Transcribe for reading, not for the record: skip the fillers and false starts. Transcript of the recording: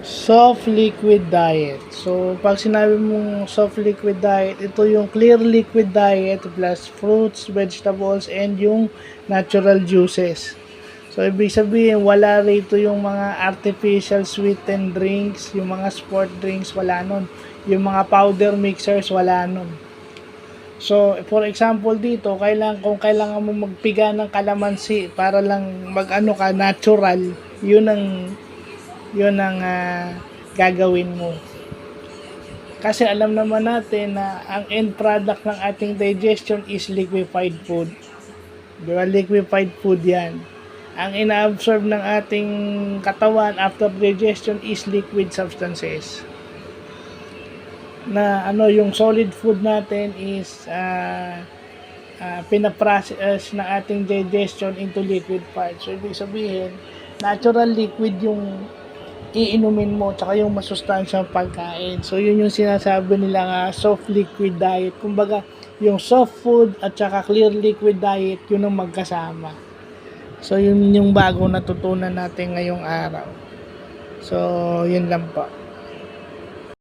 Soft liquid diet. So, pag sinabi mong soft liquid diet, ito yung clear liquid diet plus fruits, vegetables, and yung natural juices. So, ibig sabihin, wala rito yung mga artificial sweetened drinks, yung mga sport drinks, wala nun. Yung mga powder mixers, wala nun. So, for example dito, kung kailangan mo magpiga ng kalamansi para lang mag-ano ka, natural, yun ang gagawin mo. Kasi alam naman natin na ang end product ng ating digestion is liquefied food. Diba? Liquefied food yan. Ang ina-absorb ng ating katawan after digestion is liquid substances. Na yung solid food natin is pinaprocess na ating digestion into liquid part. So, ibig sabihin, natural liquid yung iinumin mo tsaka yung masustansyang pagkain. So, yun yung sinasabi nila nga soft liquid diet. Kumbaga, yung soft food at saka clear liquid diet, yun ang magkasama. So, yun yung bago natutunan natin ngayong araw. So, yun lang po.